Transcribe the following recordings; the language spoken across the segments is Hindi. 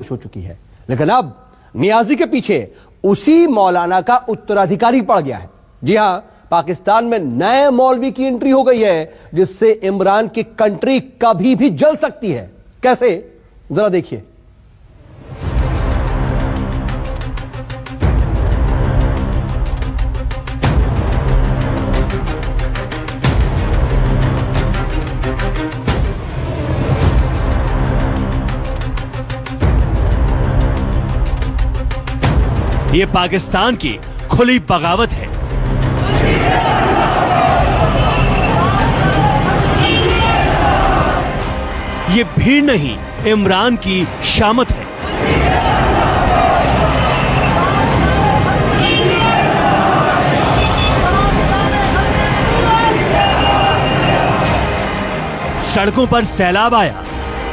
हो चुकी है, लेकिन अब नियाजी के पीछे उसी मौलाना का उत्तराधिकारी पड़ गया है। जी हां, पाकिस्तान में नए मौलवी की एंट्री हो गई है, जिससे इमरान की कंट्री कभी भी जल सकती है। कैसे, जरा देखिए। ये पाकिस्तान की खुली बगावत है। ये भीड़ नहीं, इमरान की शामत है। सड़कों पर सैलाब आया,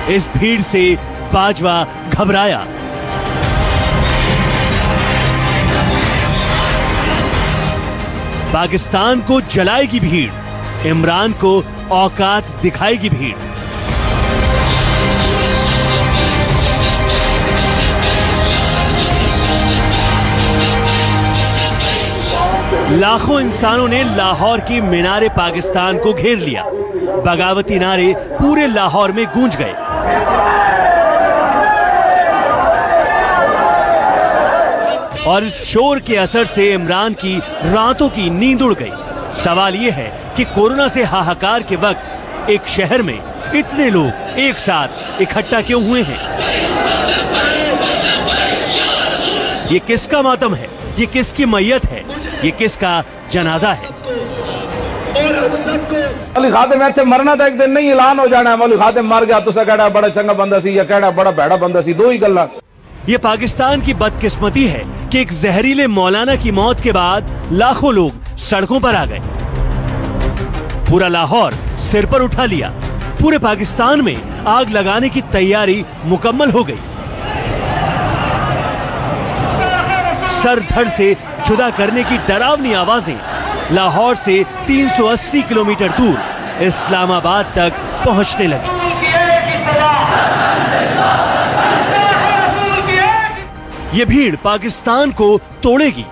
इस भीड़ से बाजवा घबराया। पाकिस्तान को जलाएगी भीड़, इमरान को औकात दिखाएगी भीड़। लाखों इंसानों ने लाहौर की मीनारे पाकिस्तान को घेर लिया। बगावती नारे पूरे लाहौर में गूंज गए। और इस शोर के असर से इमरान की रातों की नींद उड़ गई। सवाल यह है कि कोरोना से हाहाकार के वक्त एक शहर में इतने लोग एक साथ इकट्ठा क्यों हुए हैं? ये किसका मातम है? ये किसकी मैयत है? ये किसका जनाजा है? मौलवी खादिम इत्थे मरना तो एक दिन नहीं, ऐलान हो जाना है मौलवी खादिम मर गया, तुसा कहना बड़ा चंगा बंदा सी या कहना बड़ा भैड़ा बंदा सी, दो ही गल्लां। ये पाकिस्तान की बदकिस्मती है कि एक जहरीले मौलाना की मौत के बाद लाखों लोग सड़कों पर आ गए। पूरा लाहौर सिर पर उठा लिया। पूरे पाकिस्तान में आग लगाने की तैयारी मुकम्मल हो गई। सर धड़ से जुदा करने की डरावनी आवाजें लाहौर से 380 किलोमीटर दूर इस्लामाबाद तक पहुंचने लगी। ये भीड़ पाकिस्तान को तोड़ेगी।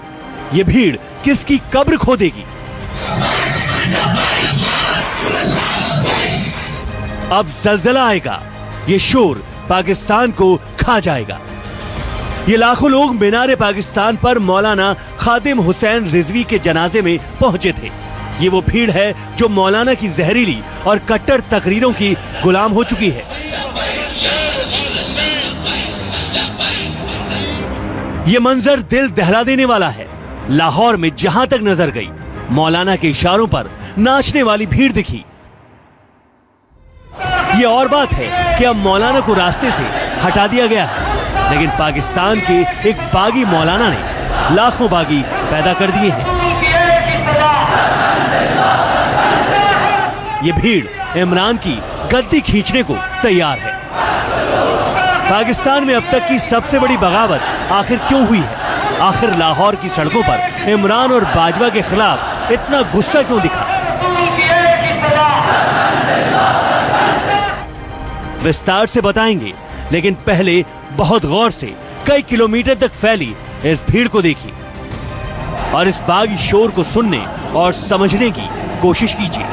ये भीड़ किसकी कब्र खोदेगी? अब जलजला आएगा। ये शोर पाकिस्तान को खा जाएगा। ये लाखों लोग मीनारे पाकिस्तान पर मौलाना खादिम हुसैन रिजवी के जनाजे में पहुंचे थे। ये वो भीड़ है जो मौलाना की जहरीली और कट्टर तकरीरों की गुलाम हो चुकी है। ये मंजर दिल दहला देने वाला है। लाहौर में जहां तक नजर गई, मौलाना के इशारों पर नाचने वाली भीड़ दिखी। ये और बात है कि अब मौलाना को रास्ते से हटा दिया गया है, लेकिन पाकिस्तान के एक बागी मौलाना ने लाखों बागी पैदा कर दिए हैं। ये भीड़ इमरान की गद्दी खींचने को तैयार है। पाकिस्तान में अब तक की सबसे बड़ी बगावत आखिर क्यों हुई है? आखिर लाहौर की सड़कों पर इमरान और बाजवा के खिलाफ इतना गुस्सा क्यों दिखा? विस्तार से बताएंगे, लेकिन पहले बहुत गौर से कई किलोमीटर तक फैली इस भीड़ को देखिए और इस बागी शोर को सुनने और समझने की कोशिश कीजिए।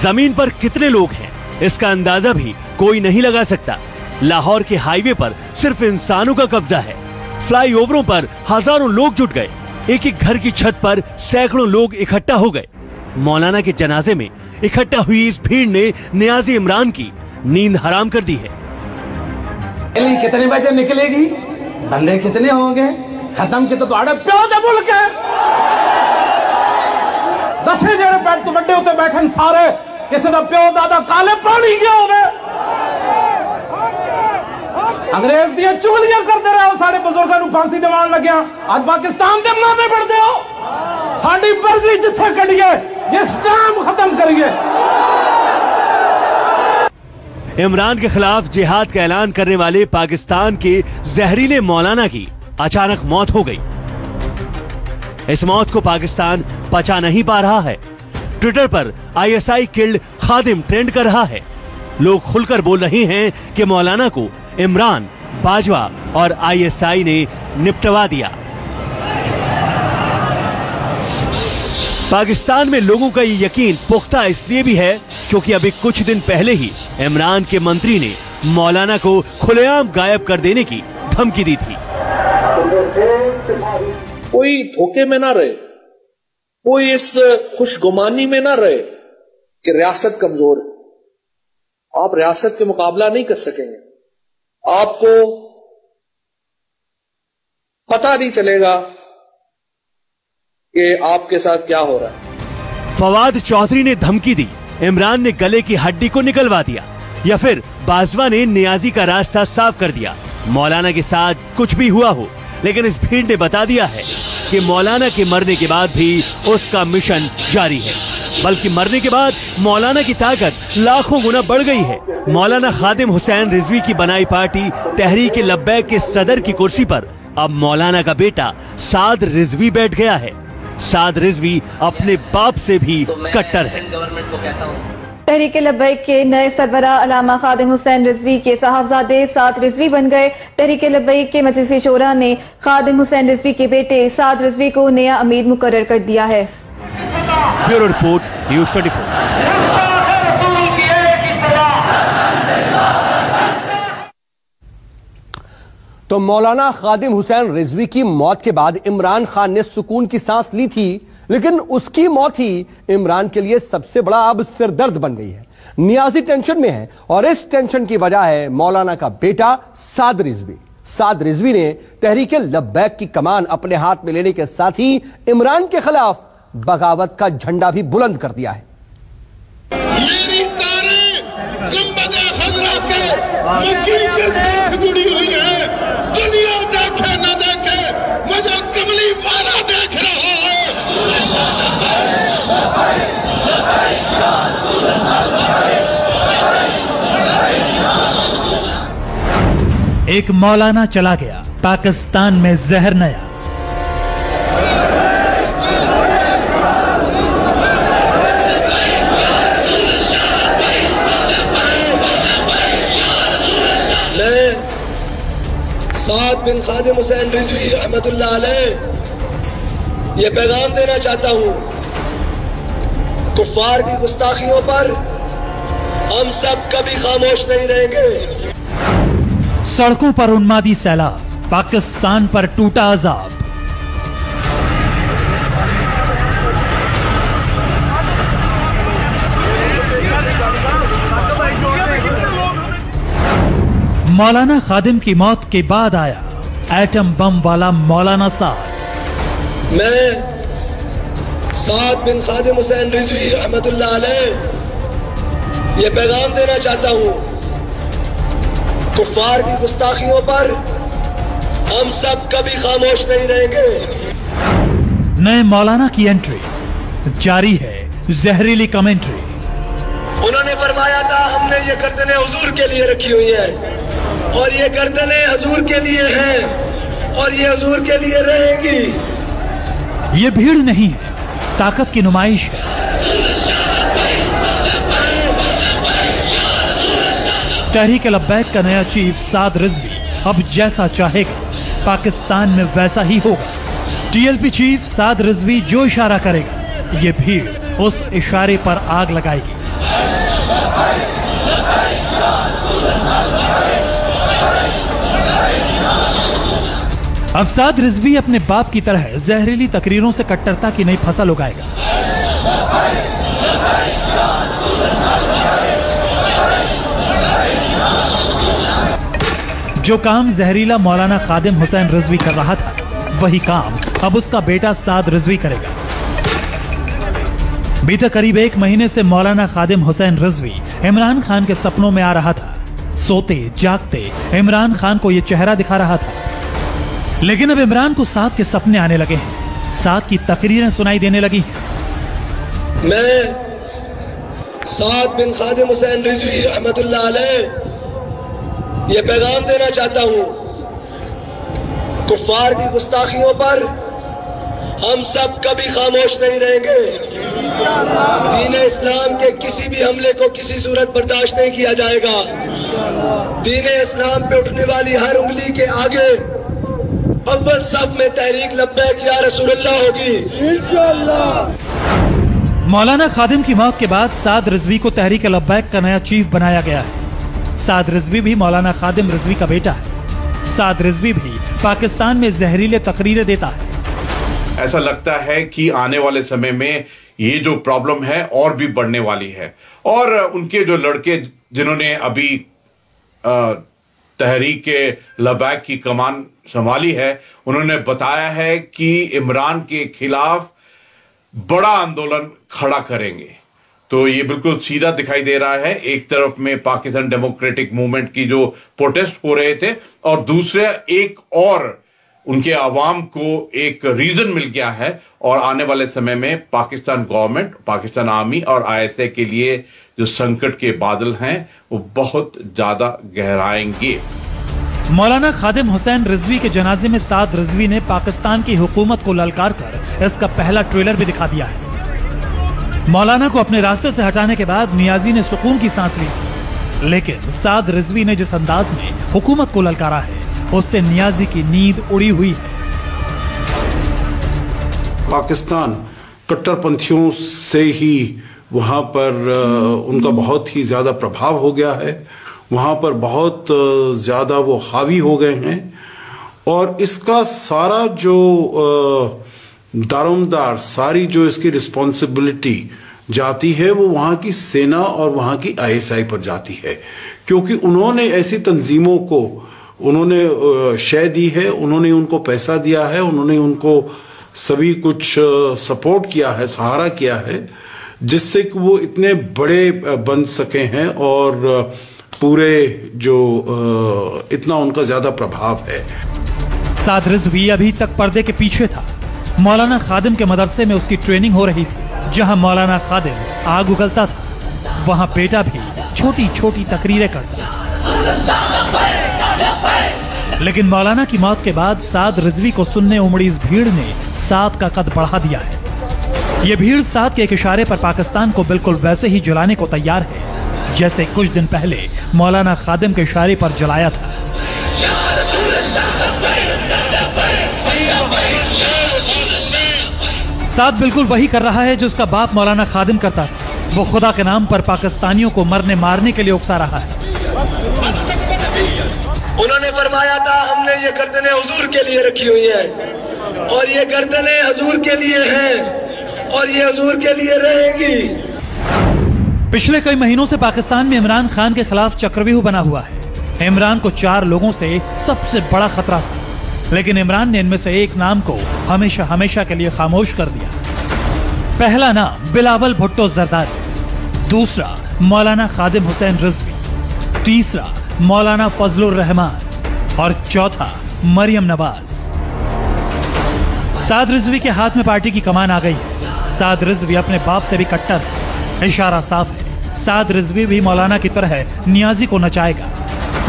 जमीन पर कितने लोग हैं, इसका अंदाजा भी कोई नहीं लगा सकता। लाहौर के हाईवे पर सिर्फ इंसानों का कब्जा है। फ्लाईओवरों पर हजारों लोग जुट गए। एक एक घर की छत पर सैकड़ों लोग इकट्ठा हो गए। मौलाना के जनाजे में इकट्ठा हुई इस भीड़ ने नियाज़ी इमरान की नींद हराम कर दी है। कितने बजे निकलेगी? बंदे कितने होंगे? खत्म कितने तो प्यो दे मुल्क है। 10 जने बैठ तो बड़े होते बैठन सारे, किसी का प्यो दादा काले पानी गया होवे। अंग्रेज दियां चुगलियां करते रहे हो, साढ़े बुजुर्गों को फांसी दिवान लग्या। आज पाकिस्तान के मनाने पड़ते हो। साड़ी मर्जी जिथे करिए, जिस काम खत्म करिए। इमरान के खिलाफ जिहाद का ऐलान करने वाले पाकिस्तान के जहरीले मौलाना की अचानक मौत हो गई। इस मौत को पाकिस्तान पचा नहीं पा रहा है। ट्विटर पर ISI किल्ड खादिम ट्रेंड कर रहा है। लोग खुलकर बोल रहे हैं कि मौलाना को इमरान, बाजवा और ISI ने निपटवा दिया। पाकिस्तान में लोगों का ये यकीन पुख्ता इसलिए भी है क्योंकि अभी कुछ दिन पहले ही इमरान के मंत्री ने मौलाना को खुलेआम गायब कर देने की धमकी दी थी। कोई धोखे में ना रहे, कोई इस खुशगुमानी में ना रहे कि रियासत कमजोर है। आप रियासत के मुकाबला नहीं कर सकेंगे, आपको पता नहीं चलेगा कि आपके साथ क्या हो रहा है। फवाद चौधरी ने धमकी दी, इमरान ने गले की हड्डी को निकलवा दिया, या फिर बाजवा ने नियाजी का रास्ता साफ कर दिया। मौलाना के साथ कुछ भी हुआ हो, लेकिन इस भीड़ ने बता दिया है कि मौलाना के मरने के बाद भी उसका मिशन जारी है, बल्कि मरने के बाद मौलाना की ताकत लाखों गुना बढ़ गई है। मौलाना खादिम हुसैन रिजवी की बनाई पार्टी तहरीक लब्बैक के सदर की कुर्सी पर अब मौलाना का बेटा साद रिजवी बैठ गया है। साद रिजवी अपने बाप से भी कट्टर है। तहरीक लब्बैक के नए सरबराह अल्लामा खादिम हुसैन रिजवी के साहबजादे साद रिजवी बन गए। तहरीक लब्बैक के मजलिस शोरा ने खादिम हुसैन रिजवी के बेटे साद रिजवी को नया अमीर मुकर्रर कर दिया है। Bureau report, news 24। तो मौलाना खादिम हुसैन रिजवी की मौत के बाद इमरान खान ने सुकून की सांस ली थी, लेकिन उसकी मौत ही इमरान के लिए सबसे बड़ा अब सिरदर्द बन गई है। नियाजी टेंशन में है और इस टेंशन की वजह है मौलाना का बेटा साद रिजवी। साद रिजवी ने तहरीक लब्बैक की कमान अपने हाथ में लेने के साथ ही इमरान के खिलाफ बगावत का झंडा भी बुलंद कर दिया है। मेरी तारें गुंबद खजरा के मक्की के साथ जुड़ी हुई है। दुनिया देखे न देखे, मुझे कमली वाला देख रहा है। एक मौलाना चला गया, पाकिस्तान में जहर नया। साद बिन खादिम हुसैन रिजवी रहमतुल्लाह अलैह ये पैगाम देना चाहता हूं, कुफ्फार की गुस्ताखियों पर हम सब कभी खामोश नहीं रहेंगे। सड़कों पर उन्मादी सैलाब, पाकिस्तान पर टूटा अजाब। मौलाना खादिम की मौत के बाद आया एटम बम वाला मौलाना साद। मैं साद बिन खादिम हुसैन रिजवी रहमतुल्लाह अलैह ये पैगाम देना चाहता हूं, कुफ्फार की गुस्ताखियों पर हम सब कभी खामोश नहीं रहेंगे। नए मौलाना की एंट्री, जारी है जहरीली कमेंट्री। उन्होंने फरमाया था हमने ये गर्दनें हुजूर के लिए रखी हुई हैं और ये गर्दनें हुजूर के लिए हैं और ये हुजूर के लिए रहेगी। ये भीड़ नहीं है, ताकत की नुमाइश है। तहरीक लब्बैक का नया चीफ साद रिजवी अब जैसा चाहेगा पाकिस्तान में वैसा ही होगा। TLP चीफ साद रिजवी जो इशारा करेगा, ये भीड़ उस इशारे पर आग लगाएगी। अब साद रिजवी अपने बाप की तरह जहरीली तकरीरों से कट्टरता की नई फसल उगाएगा। जो काम जहरीला मौलाना खादिम हुसैन रिजवी कर रहा था, वही काम अब उसका बेटा साद रिजवी करेगा। बीते करीब 1 महीने से मौलाना खादिम हुसैन रिजवी इमरान खान के सपनों में आ रहा था। सोते जागते इमरान खान को यह चेहरा दिखा रहा था, लेकिन अब इमरान को साद के सपने आने लगे हैं। साद की तकरीरें सुनाई देने लगी हैं। मैं साद बिन खादिम हुसैन रिजवी रहमतुल्लाह अलैह ये पैगाम देना चाहता हूं, कुफ्फार की गुस्ताखियों पर हम सब कभी खामोश नहीं रहेंगे। दीन इस्लाम के किसी भी हमले को किसी सूरत बर्दाश्त नहीं किया जाएगा। दीन इस्लाम पे उठने वाली हर उंगली के आगे अव्वल सफ में तहरीक लब्बैक या रसूलुल्लाह होगी इंशाअल्लाह। मौलाना खादिम की मौत के बाद साद रिजवी को तहरीक लब्बैक का नया चीफ बनाया गया है। साद रिजवी भी मौलाना खादिम रिजवी का बेटा है। साद रिजवी भी पाकिस्तान में जहरीले तकरीरें देता है। ऐसा लगता है कि आने वाले समय में ये जो प्रॉब्लम है और भी बढ़ने वाली है। और उनके जो लड़के जिन्होंने अभी तहरीक लब्बैक की कमान संभाली है, उन्होंने बताया है कि इमरान के खिलाफ बड़ा आंदोलन खड़ा करेंगे। तो ये बिल्कुल सीधा दिखाई दे रहा है। एक तरफ में पाकिस्तान डेमोक्रेटिक मूवमेंट की जो प्रोटेस्ट हो रहे थे और दूसरे एक और उनके आवाम को एक रीजन मिल गया है और आने वाले समय में पाकिस्तान गवर्नमेंट, पाकिस्तान आर्मी और आईएसआई के लिए जो संकट के बादल हैं वो बहुत ज्यादा गहराएंगे। मौलाना खादिम हुसैन रिजवी के जनाजे में साद रिजवी ने पाकिस्तान की हुकूमत को ललकार कर इसका पहला ट्रेलर भी दिखा दिया है। मौलाना को अपने रास्ते से हटाने के बाद नियाजी ने सुकून की सांस ली, लेकिन साद रिजवी ने जिस अंदाज में हुकूमत को ललकारा है उससे नियाजी की नींद उड़ी हुई है। पाकिस्तान कट्टरपंथियों से ही वहाँ पर उनका बहुत ही ज़्यादा प्रभाव हो गया है। वहाँ पर बहुत ज़्यादा वो हावी हो गए हैं और इसका सारा जो दारोमदार, सारी जो इसकी रिस्पॉन्सिबिलिटी जाती है वो वहाँ की सेना और वहाँ की आईएसआई पर जाती है, क्योंकि उन्होंने ऐसी तंजीमों को उन्होंने शय दी है, उन्होंने उनको पैसा दिया है, उन्होंने उनको सभी कुछ सपोर्ट किया है, सहारा किया है, जिससे कि वो इतने बड़े बन सके हैं और पूरे जो इतना उनका ज्यादा प्रभाव है। साद रिजवी अभी तक पर्दे के पीछे था। मौलाना खादिम के मदरसे में उसकी ट्रेनिंग हो रही थी। जहां मौलाना खादिम आग उगलता था, वहां बेटा भी छोटी छोटी तकरीरें करता। लेकिन मौलाना की मौत के बाद साद रिजवी को सुनने उमड़ी इस भीड़ ने साद का कद बढ़ा दिया है। ये भीड़ साद के एक इशारे पर पाकिस्तान को बिल्कुल वैसे ही जलाने को तैयार है जैसे कुछ दिन पहले मौलाना खादिम के इशारे पर जलाया था। साद बिल्कुल वही कर रहा है जो उसका बाप मौलाना खादिम करता था। वो खुदा के नाम पर पाकिस्तानियों को मरने मारने के लिए उकसा रहा है। उन्होंने फरमाया था हमने ये गर्दनें हुजूर के लिए रखी हुई है और ये गर्दनें हुजूर के लिए हैं और ये हुजूर के लिए रहेगी। पिछले कई महीनों से पाकिस्तान में इमरान खान के खिलाफ चक्रव्यूह बना हुआ है। इमरान को 4 लोगों से सबसे बड़ा खतरा था, लेकिन इमरान ने इनमें से एक नाम को हमेशा हमेशा के लिए खामोश कर दिया। पहला नाम बिलावल भुट्टो जरदारी, दूसरा मौलाना खादिम हुसैन रिजवी, तीसरा मौलाना फजलुर रहमान और चौथा मरियम नवाज। साद रिजवी के हाथ में पार्टी की कमान आ गई है। साद रिजवी अपने बाप से भी कट्टर है। इशारा साफ है, साद रिजवी भी मौलाना की तरह नियाजी को नचाएगा,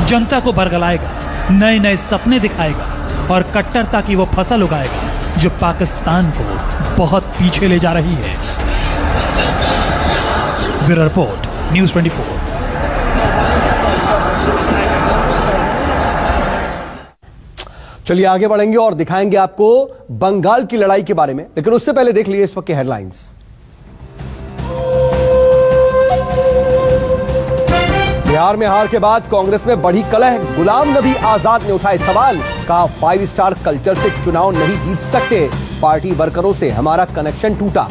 जनता को बरगलाएगा, नए नए सपने दिखाएगा और कट्टरता की वो फसल उगाएगा जो पाकिस्तान को बहुत पीछे ले जा रही है। Bureau report, news 24। चलिए आगे बढ़ेंगे और दिखाएंगे आपको बंगाल की लड़ाई के बारे में, लेकिन उससे पहले देख लीजिए इस वक्त की हेडलाइंस। बिहार में हार के बाद कांग्रेस में बढ़ी कलह। गुलाम नबी आजाद ने उठाए सवाल, कहा 5 स्टार कल्चर से चुनाव नहीं जीत सकते, पार्टी वर्करों से हमारा कनेक्शन टूटा।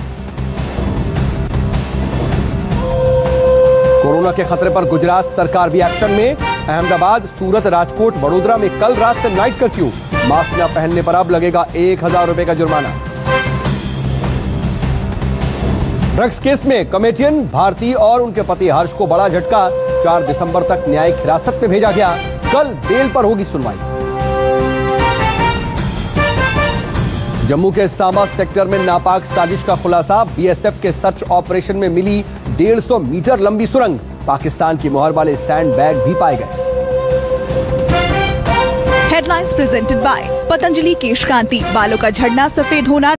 कोरोना के खतरे पर गुजरात सरकार भी एक्शन में। अहमदाबाद, सूरत, राजकोट, वडोदरा में कल रात से नाइट कर्फ्यू। मास्क न पहनने पर अब लगेगा 1000 रुपए का जुर्माना। ड्रग्स केस में कॉमेडियन भारती और उनके पति हर्ष को बड़ा झटका। 4 दिसंबर तक न्यायिक हिरासत में भेजा गया, कल बेल पर होगी सुनवाई। जम्मू के सामा सेक्टर में नापाक साजिश का खुलासा। बीएसएफ के सर्च ऑपरेशन में मिली 150 मीटर लंबी सुरंग। पाकिस्तान की मोहर वाले सैंड बैग भी पाए गए। हेडलाइंस प्रेजेंटेड बाय पतंजलि केश कांति। बालों का झड़ना, सफेद होना,